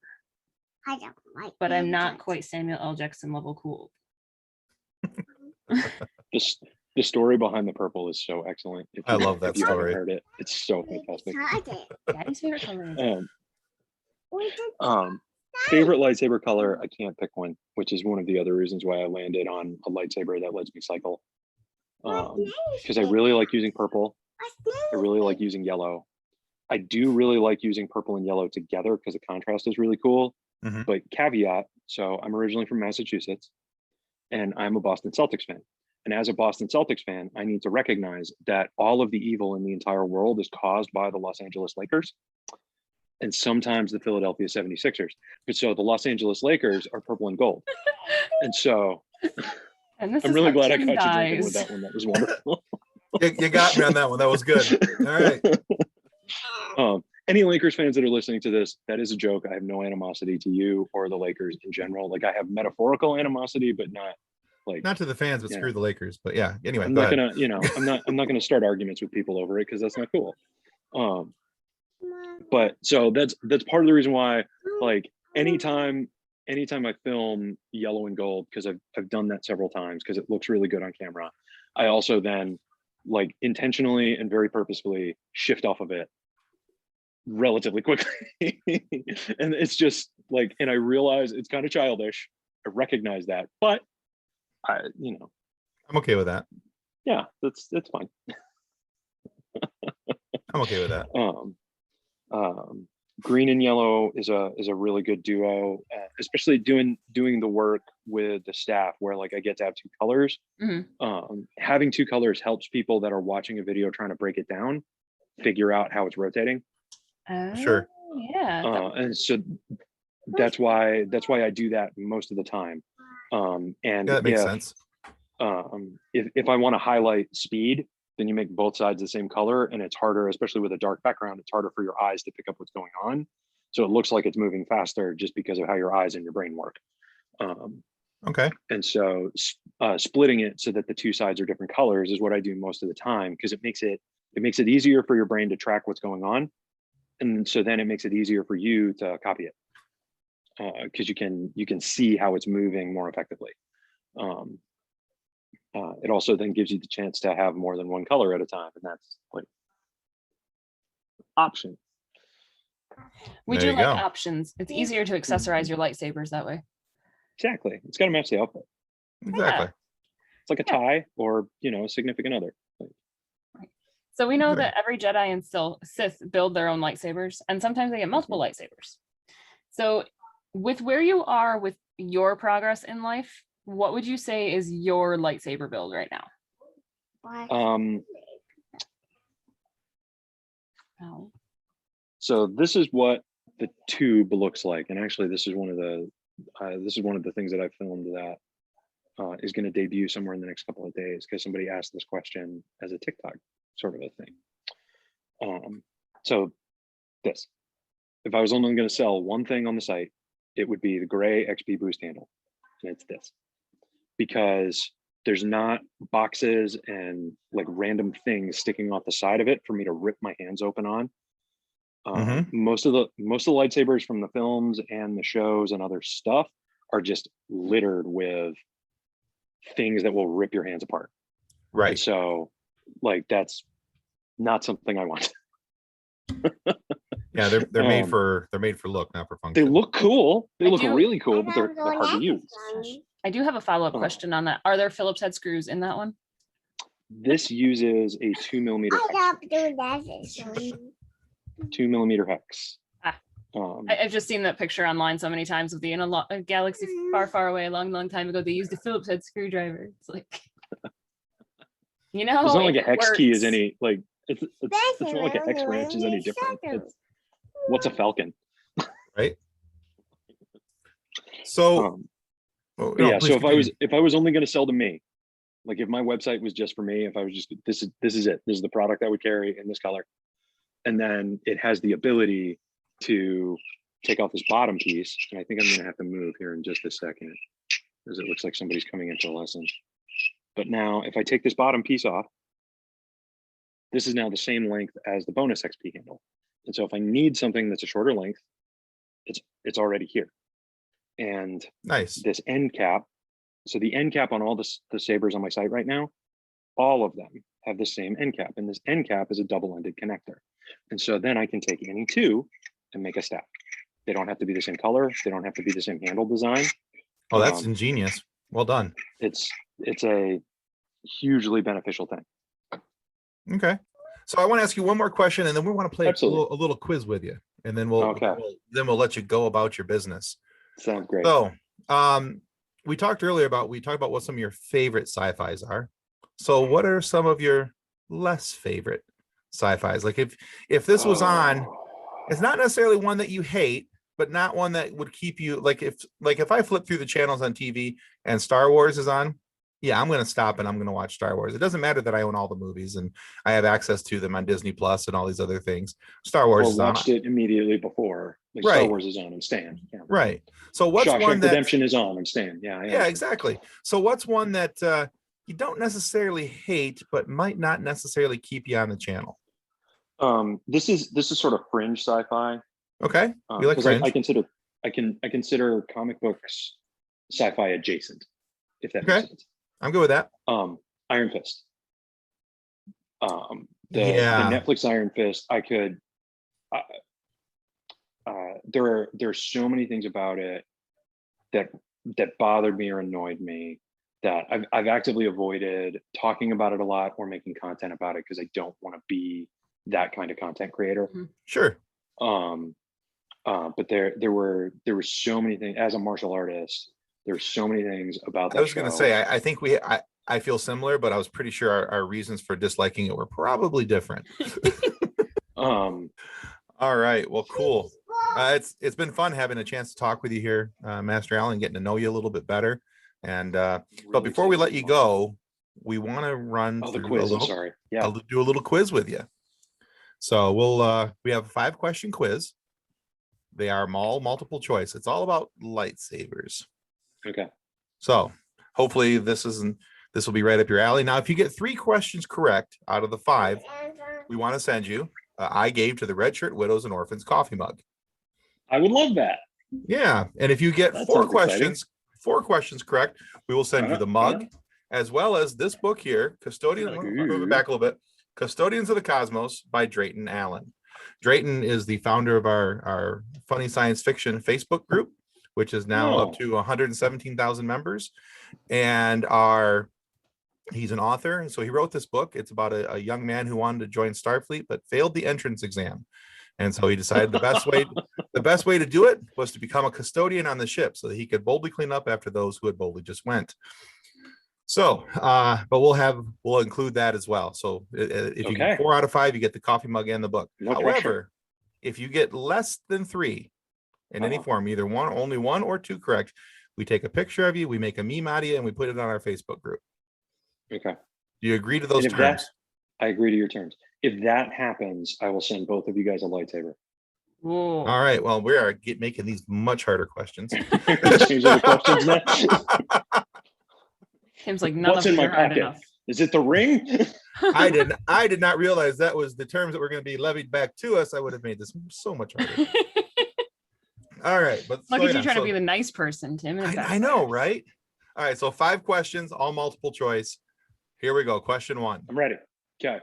I don't like. but I'm not quite Samuel L. Jackson level cool. Just the story behind the purple is so excellent. If I you- love that if you haven't story. heard it. It's so fantastic. Daddy's favorite color is Favorite lightsaber color, I can't pick one, which is one of the other reasons why I landed on a lightsaber that lets me cycle. Because I really like using purple. I really like using yellow. I do really like using purple and yellow together because the contrast is really cool. Mhm. But caveat, so I'm originally from Massachusetts and I'm a Boston Celtics fan. And as a Boston Celtics fan, I need to recognize that all of the evil in the entire world is caused by the Los Angeles Lakers and sometimes the Philadelphia 76ers. But so the Los Angeles Lakers are purple and gold. And so And this I'm is really how glad I Tim caught you drinking with dies. that one. That was wonderful. You got me on that one. That was good. All right. Any Lakers fans that are listening to this, that is a joke. I have no animosity to you or the Lakers in general. Like I have metaphorical animosity, but not like Not to the fans, but Yeah. screw the Lakers. But yeah, anyway, I'm go not ahead. gonna, I'm not gonna start arguments with people over it because that's not cool. But so that's part of the reason why, like anytime I film yellow and gold, because I've done that several times because it looks really good on camera. I also then like intentionally and very purposefully shift off of it relatively quickly. And it's just like, and I realize it's kind of childish. I recognize that, but I'm okay with that. yeah, that's fine. I'm okay with that. Green and yellow is a really good duo, especially doing the work with the staff where like I get to have two colors. Having two colors helps people that are watching a video trying to break it down figure out how it's rotating. Sure. Yeah. And so that's why I do that most of the time. And Yeah, that makes sense. if I want to highlight speed, then you make both sides the same color, and it's harder, especially with a dark background, it's harder for your eyes to pick up what's going on. So it looks like it's moving faster just because of how your eyes and your brain work. Okay. And so splitting it so that the two sides are different colors is what I do most of the time, because it makes it easier for your brain to track what's going on. And so then it makes it easier for you to copy it, because you can see how it's moving more effectively. It also then gives you the chance to have more than one color at a time, and that's like option. We There do you like go. options. It's easier to accessorize your lightsabers that way. Exactly. It's got to match the outfit. Exactly. It's like a tie or, a significant other. So we know Good. that every Jedi and Sith build their own lightsabers, and sometimes they get multiple lightsabers. So with where you are with your progress in life, what would you say is your lightsaber build right now? Oh. So this is what the tube looks like, and actually, this is one of the things that I filmed that is going to debut somewhere in the next couple of days, because somebody asked this question as a TikTok sort of a thing. So this, if I was only going to sell one thing on the site, it would be the gray XP boost handle, and it's this, because there's not boxes and like random things sticking off the side of it for me to rip my hands open on. Most of the lightsabers from the films and the shows and other stuff are just littered with things that will rip your hands apart. Right. And so like that's not something I want. Yeah, they're made for look, not for function. They look cool. They look do- really cool, but they're hard to use. I do have a follow-up question on that. Are there Phillips head screws in that one? This uses a 2mm I hex. love doing that. 2mm hex. Ah. Um, I've just seen that picture online so many times of in a galaxy far, far away, a long, long time ago. They used a Phillips head screwdriver. It's like, it's not like a it hex key is works. any like it's not like a hex branch is any different. What's a falcon? Right. So Yeah. So if I was only going to sell to me, Like if my website was just for me, if I was just, this is it. This is the product I would carry in this color. And then it has the ability to take off this bottom piece. And I think I'm gonna have to move here in just a second, because it looks like somebody's coming into a lesson. But now if I take this bottom piece off, this is now the same length as the bonus XP handle. And so if I need something that's a shorter length, it's already here. And Nice. this end cap, so the end cap on all the sabers on my site right now, all of them have the same end cap, and this end cap is a double-ended connector. And so then I can take any two and make a stack. They don't have to be the same color. They don't have to be the same handle design. Oh, that's ingenious. Well done. It's a hugely beneficial thing. Okay. So I want to ask you one more question, and then we want to play a little quiz with you, and then we'll let you go about your business. Sounds great. So we talked about what some of your favorite sci-fis are. So what are some of your less favorite sci-fis? Like if this was on, it's not necessarily one that you hate, but not one that would keep you, like if I flip through the channels on TV and Star Wars is on, yeah, I'm going to stop and I'm going to watch Star Wars. It doesn't matter that I own all the movies and I have access to them on Disney Plus and all these other things. Star Wars is on. Watched it immediately before. Like Right. Star Wars is on and Stan. Yeah. Right. So what's Shawshank one that Redemption is on and Stan. Yeah. exactly. So what's one that you don't necessarily hate, but might not necessarily keep you on the channel? This is sort of fringe sci-fi. Okay. You like 'cause fringe? I consider comic books sci-fi adjacent, if that makes sense. I'm good with that. Iron Fist. The Netflix Iron Fist, I could there's so many things about it that bothered me or annoyed me that I've actively avoided talking about it a lot or making content about it because I don't want to be that kind of content creator. Sure. But there were so many things as a martial artist. There's so many things about that. I was going to say, I think I feel similar, but I was pretty sure our reasons for disliking it were probably different. All right. Well, cool. It's been fun having a chance to talk with you here, Master Allen, getting to know you a little bit better. And but before we let you go, we want to run the quiz. I'll do a little quiz with you. So we have a 5-question quiz. They are all multiple choice. It's all about lightsabers. Okay. So hopefully this will be right up your alley. Now, if you get 3 questions correct out of the 5, we want to send you I gave to the Red Shirt Widows and Orphans coffee mug. I would love that. Yeah. And if you get 4 questions correct, we will send you the mug as well as this book here, Custodian. Move it back a little bit. Custodians of the Cosmos by Drayton Allen. Drayton is the founder of our Funny Science Fiction Facebook group, which is now up to 117,000 members. And he's an author. And so he wrote this book. It's about a young man who wanted to join Starfleet, but failed the entrance exam. And so he decided the best way to do it was to become a custodian on the ship so that he could boldly clean up after those who had boldly just went. So, but we'll include that as well. So if you get 4 out of 5, you get the coffee mug and the book. However, if you get less than 3 in any form, either only 1 or 2 correct, we take a picture of you, we make a meme out of you, and we put it on our Facebook group. Okay. Do you agree to those terms? I agree to your terms. If that happens, I will send both of you guys a lightsaber. Whoa. All right. Well, we are making these much harder questions. Change the questions now. Tim's like, none What's of in them my are hard pocket? enough. Is it the ring? I did not realize that was the terms that were going to be levied back to us. I would have made this so much harder. All right. But look at you trying to be the nice person, Tim. I know, right? All right. So 5 questions, all multiple choice. Here we go. Question 1. I'm ready. Okay.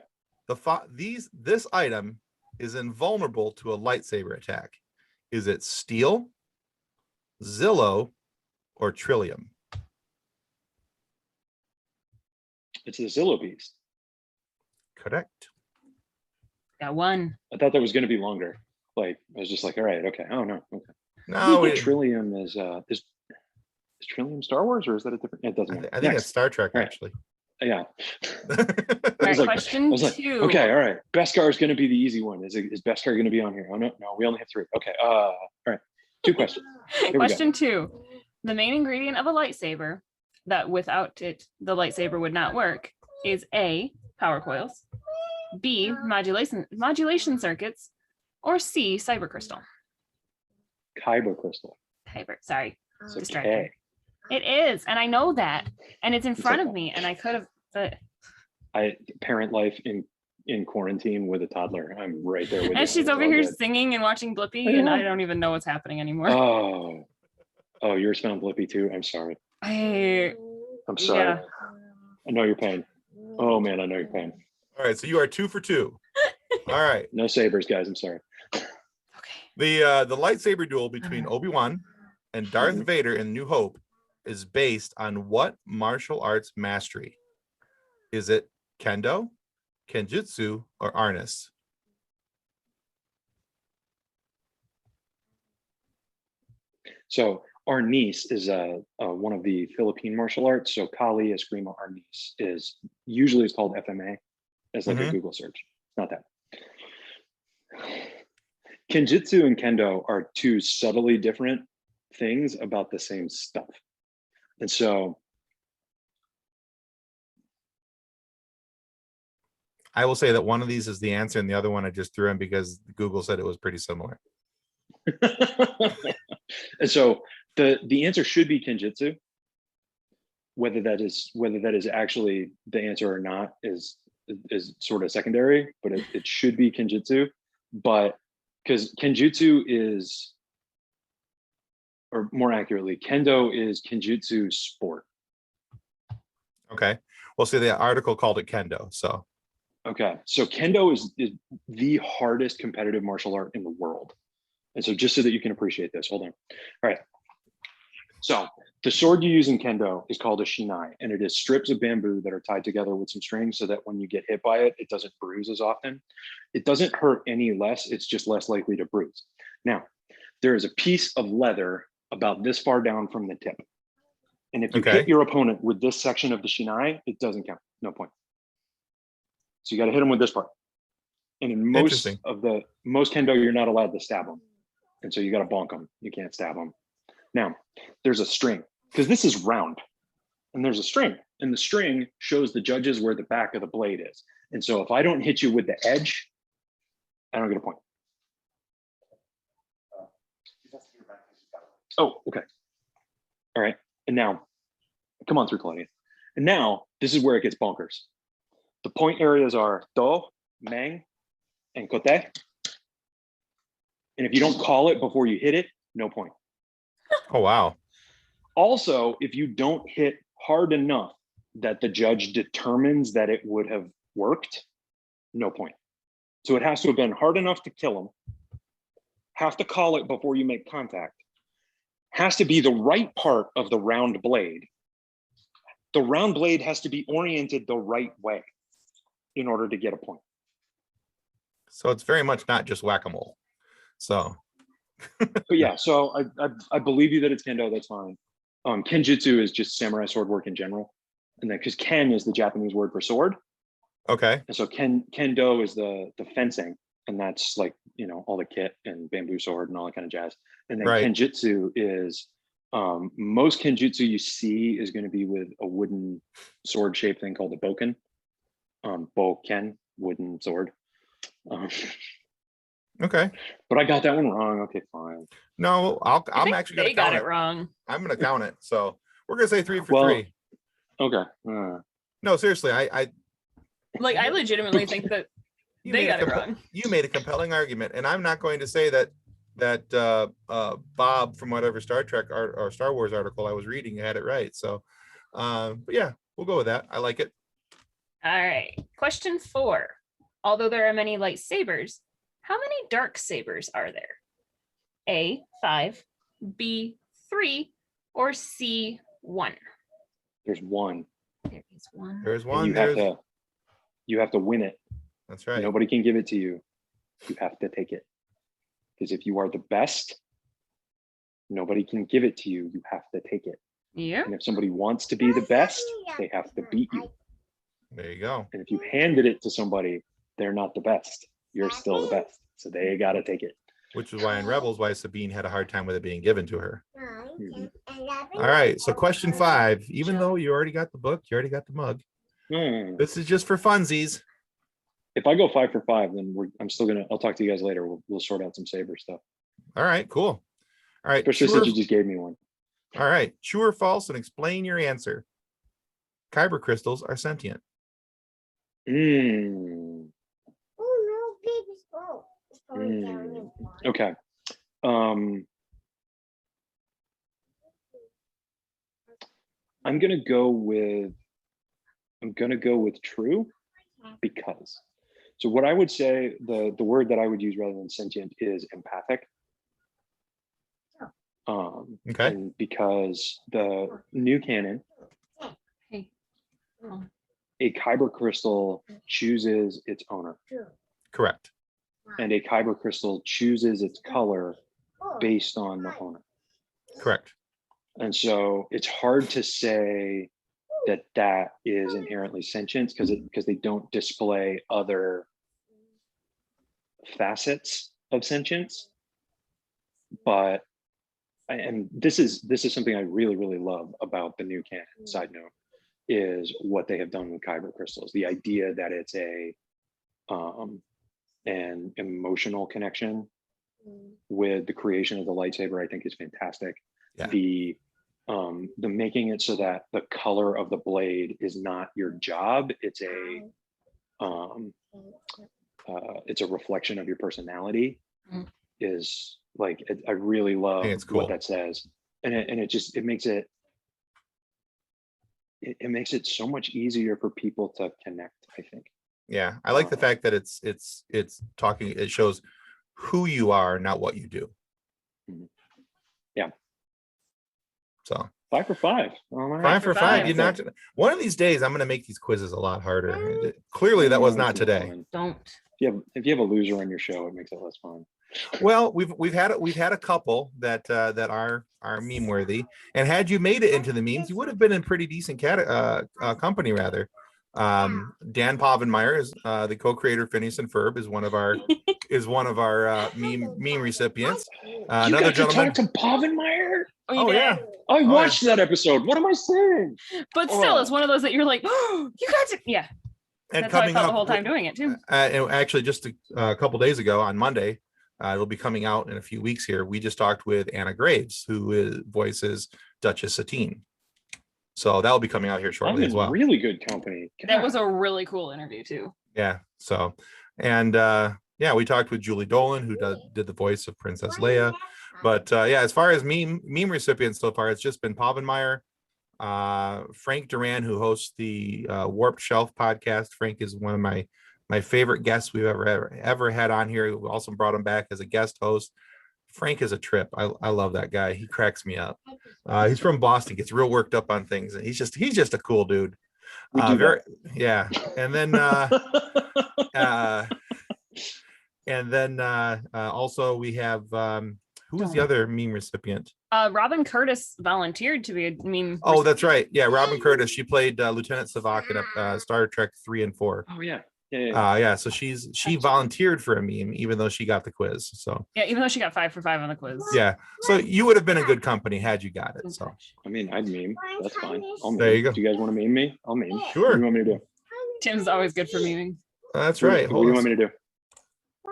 This item is invulnerable to a lightsaber attack. Is it steel, Zillow, or Trillium? It's the Zillow Beast. Correct. Got 1. I thought that was going to be longer. Like I was just like, all right, okay. Oh no, okay. No, Trillium is Trillium Star Wars or is that a different? It doesn't matter. I think it's Star Trek actually. Yeah. All right, question 2. Okay, all right. Beskar is going to be the easy one. Is Beskar going to be on here? Oh no, we only have 3. Okay. All right. 2 questions. Question 2. The main ingredient of a lightsaber that without it, the lightsaber would not work is A, power coils, B, modulation circuits, or C, cyber crystal. Kyber crystal. Kyber, sorry. It's a Distracting. K. It is, and I know that, and it's in front of okay. me, and I could have. But Parent life in quarantine with a toddler. I'm right there with you. and she's It's over all here good. singing and watching Blippi, I and know. I don't even know what's happening anymore. Oh, yours found Blippi too. I'm sorry. I I'm sorry. Yeah. I know your pain. Oh man, I know your pain. All right, so you are 2 for 2. All right. No sabers, guys. I'm sorry. Okay. The lightsaber duel between Obi-Wan and Darth Vader in New Hope is based on what martial arts mastery? Is it Kendo, Kenjutsu, or Arnis? So Arnis is one of the Philippine martial arts. So Kali Eskrima Arnis is usually it's called FMA as like a Google search. It's not that. Kenjutsu and Kendo are two subtly different things about the same stuff. And so I will say that one of these is the answer and the other one I just threw in because Google said it was pretty similar. and so the answer should be Kenjutsu. Whether that is actually the answer or not is sort of secondary, but it should be Kenjutsu. But because Kenjutsu is, or more accurately, Kendo is Kenjutsu sport. Okay. Well, see, the article called it Kendo. So okay, so Kendo is the hardest competitive martial art in the world. And so just so that you can appreciate this, hold on. All right. So the sword you use in Kendo is called a shinai, and it is strips of bamboo that are tied together with some string so that when you get hit by it, it doesn't bruise as often. It doesn't hurt any less, it's just less likely to bruise. Now, there is a piece of leather about this far down from the tip. And if you hit your opponent with this section of the shinai, it doesn't count, no point. So you got to hit them with this part. And in most Kendo, you're not allowed to stab them. And so you got to bonk them. You can't stab them. Now, there's a string because this is round and there's a string and the string shows the judges where the back of the blade is. And so if I don't hit you with the edge, I don't get a point. Oh, okay. All right. And now, come on through, Claudia. And now this is where it gets bonkers. The point areas are do, mang, and kote. And if you don't call it before you hit it, no point. Oh, wow. Also, if you don't hit hard enough that the judge determines that it would have worked, no point. So it has to have been hard enough to kill him, have to call it before you make contact, has to be the right part of the round blade. The round blade has to be oriented the right way in order to get a point. So it's very much not just whack-a-mole. So but yeah, so I believe you that it's Kendo, that's fine. Kenjutsu is just samurai sword work in general. And then because Ken is the Japanese word for sword. Okay. And so Kendo is the fencing, and that's like, you know, all the kit and bamboo sword and all that kind of jazz. And then Kenjutsu is most Kenjutsu you see is going to be with a wooden sword shaped thing called a boken. Boken, wooden sword. Okay. But I got that one wrong. Okay, fine. No, I'm actually going to count it. Wrong. I'm going to count it. So we're going to say 3 for 3. Okay. No, seriously, I legitimately think that they got it wrong. You made a compelling argument, and I'm not going to say that Bob from whatever Star Trek or Star Wars article I was reading had it right. So, but yeah, we'll go with that. I like it. All right. Question 4. Although there are many lightsabers, how many dark sabers are there? A, 5, B, 3, or C, 1? There's one. There is one. There's one. You have to win it. That's right. Nobody can give it to you. You have to take it. Because if you are the best, nobody can give it to you. You have to take it. Yeah. And if somebody wants to be the best, they have to beat you. There you go. And if you handed it to somebody, they're not the best. You're still the best. So they got to take it. which is why in Rebels, why Sabine had a hard time with it being given to her. Mhm. All right, so question 5. Even though you already got the book, you already got the mug. This is just for funsies. If I go 5 for 5, then I'm still gonna. I'll talk to you guys later. We'll sort out some saber stuff. All right, cool. All right, Especially since you just gave me one. All right, true or false, and explain your answer. Kyber crystals are sentient. Mm. Oh no, baby's fault. It's falling down. Okay. I'm gonna go with true, because. So what I would say, the word that I would use rather than sentient is empathic. Okay. And because the new canon, Hey. Oh. a kyber crystal chooses its owner, Correct. and a kyber crystal chooses its color based on the owner. Correct. And so it's hard to say that is inherently sentient because they don't display other facets of sentience. But and this is something I really, really love about the new canon, side note, is what they have done with kyber crystals. The idea that it's an emotional connection with the creation of the lightsaber, I think, is fantastic. Yeah. The making it so that the color of the blade is not your job, it's a reflection of your personality, is like, I really love cool. what that says, and it makes it so much easier for people to connect, I think. Yeah, I like the fact that it's talking, it shows who you are, not what you do. Yeah. So 5 for 5. All right. 5 for 5. You not one of these days I'm going to make these quizzes a lot harder. Clearly that was not today. Don't. If you have a loser on your show, it makes it less fun. Well, we've had a couple that are meme worthy, and had you made it into the memes, you would have been in pretty decent company rather. Dan Povenmire is the co-creator of Phineas and Ferb, is one of our meme recipients. Another gentleman. To Povenmire? Oh yeah. I watched that episode. What am I saying? But still, it's one of those that you're like, oh, you got to, yeah. And that's how I coming felt up the whole time doing it too. And actually, just a couple days ago on Monday, it'll be coming out in a few weeks here. We just talked with Anna Graves, who voices Duchess Satine. So that'll be coming out here shortly as well. Really good company. God. That was a really cool interview too. Yeah. So, and we talked with Julie Dolan, who did the voice of Princess Leia. But as far as meme recipients so far, it's just been Povenmire, Frank Duran, who hosts the Warped Shelf podcast. Frank is one of my favorite guests we've ever had on here. We also brought him back as a guest host. Frank is a trip. I love that guy. He cracks me up. He's from Boston, gets real worked up on things, and he's just a cool dude. And then also we have who is the other meme recipient? Robin Curtis volunteered to be a meme. Oh, that's right. Yeah, Robin Curtis. She played Lieutenant Savak in Star Trek 3 and 4. Oh yeah. So she volunteered for a meme, even though she got the quiz. So yeah, even though she got 5 for 5 on the quiz. Yeah. So you would have been in good company had you got it. So I mean, I'd meme. That's fine. I'll meme. There you go. Do you guys want to meme me? I'll meme. Sure. What do you want me to do? Tim's always good for memeing. That's right. What do you want me to do?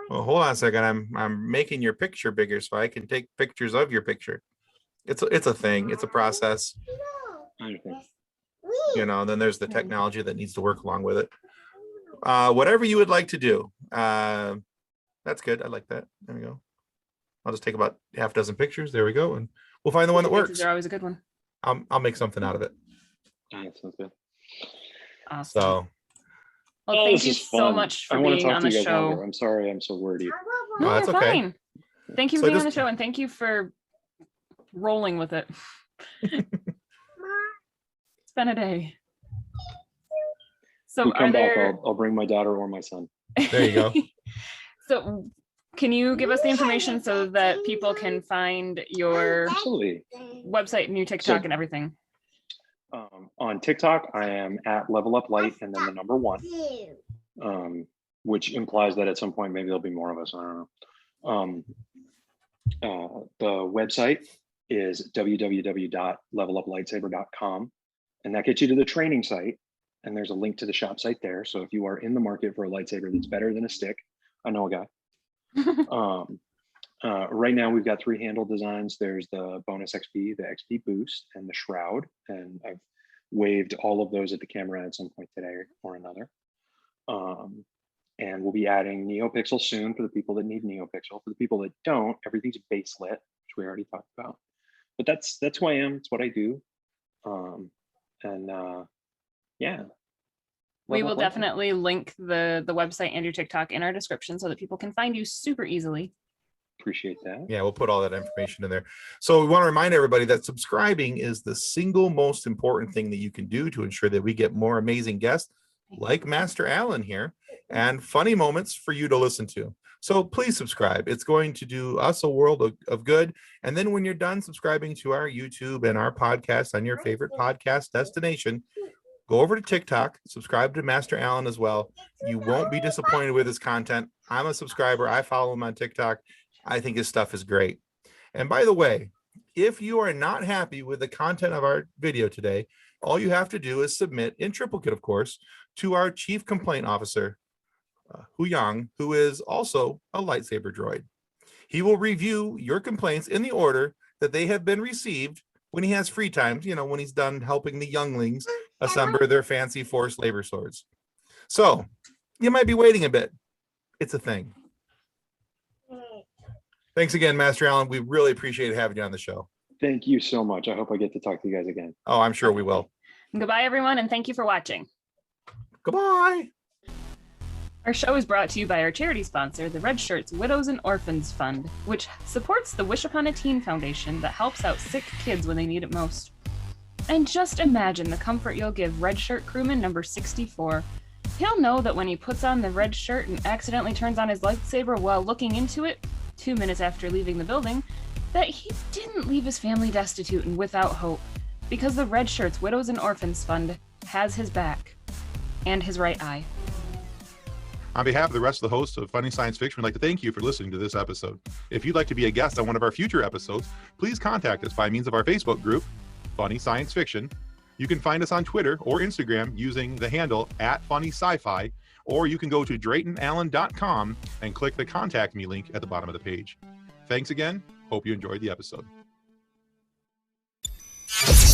Well, hold on a second. I'm making your picture bigger so I can take pictures of your picture. It's a thing. It's a process. Then there's the technology that needs to work along with it. Whatever you would like to do. That's good. I like that. There we go. I'll just take about half a dozen pictures. There we go. And we'll find the one that works. They're always a good one. I'll make something out of it. That sounds good. Awesome. So well, thank you so much for being on the show. Longer. I'm sorry I'm so wordy. No, that's you're okay. fine. Thank you for being on the show, and thank you for rolling with it. It's been a day. So come back, I'll bring my daughter or my son. There you go. So can you give us the information so that people can find your website and your TikTok and everything? On TikTok, I am at Level Up Light and then the number 1, which implies that at some point maybe there'll be more of us. I don't know. The website is www.leveluplightsaber.com, and that gets you to the training site. And there's a link to the shop site there. So if you are in the market for a lightsaber that's better than a stick, I know a guy. Right now we've got 3 handle designs. There's the bonus XP, the XP boost, and the shroud. And I've waved all of those at the camera at some point today or another. And we'll be adding NeoPixel soon for the people that need NeoPixel. For the people that don't, everything's base lit, which we already talked about. But that's who I am. It's what I do. Yeah. We will definitely link the website and your TikTok in our description so that people can find you super easily. Appreciate that. Yeah, we'll put all that information in there. So we want to remind everybody that subscribing is the single most important thing that you can do to ensure that we get more amazing guests like Master Alan here and funny moments for you to listen to. So please subscribe. It's going to do us a world of good. And then when you're done subscribing to our YouTube and our podcast on your favorite podcast destination, go over to TikTok, subscribe to Master Alan as well. You won't be disappointed with his content. I'm a subscriber. I follow him on TikTok. I think his stuff is great. And by the way, if you are not happy with the content of our video today, all you have to do is submit, in triplicate, of course, to our Chief Complaint Officer, Hu Yang, who is also a lightsaber droid. He will review your complaints in the order that they have been received when he has free time, when he's done helping the younglings assemble their fancy Force labor swords. So you might be waiting a bit. It's a thing. Thanks again, Master Alan. We really appreciate having you on the show. Thank you so much. I hope I get to talk to you guys again. Oh, I'm sure we will. Goodbye, everyone, and thank you for watching. Goodbye. Our show is brought to you by our charity sponsor, the Red Shirts Widows and Orphans Fund, which supports the Wish Upon a Teen Foundation that helps out sick kids when they need it most. And just imagine the comfort you'll give Red Shirt crewman number 64. He'll know that when he puts on the red shirt and accidentally turns on his lightsaber while looking into it, 2 minutes after leaving the building, that he didn't leave his family destitute and without hope, because the Red Shirts Widows and Orphans Fund has his back and his right eye. On behalf of the rest of the hosts of Funny Science Fiction, we'd like to thank you for listening to this episode. If you'd like to be a guest on one of our future episodes, please contact us by means of our Facebook group, Funny Science Fiction. You can find us on Twitter or Instagram using the handle @FunnySci-Fi, or you can go to DraytonAllen.com and click the Contact Me link at the bottom of the page. Thanks again. Hope you enjoyed the episode.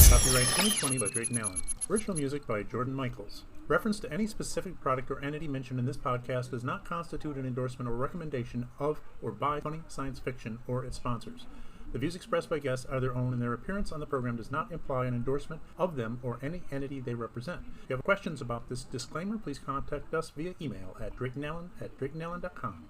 Copyright 2020 by Drayton Allen. Original music by Jordan Michaels. Reference to any specific product or entity mentioned in this podcast does not constitute an endorsement or recommendation of or by Funny Science Fiction or its sponsors. The views expressed by guests are their own, and their appearance on the program does not imply an endorsement of them or any entity they represent. If you have questions about this disclaimer, please contact us via email at DraytonAllen@DraytonAllen.com.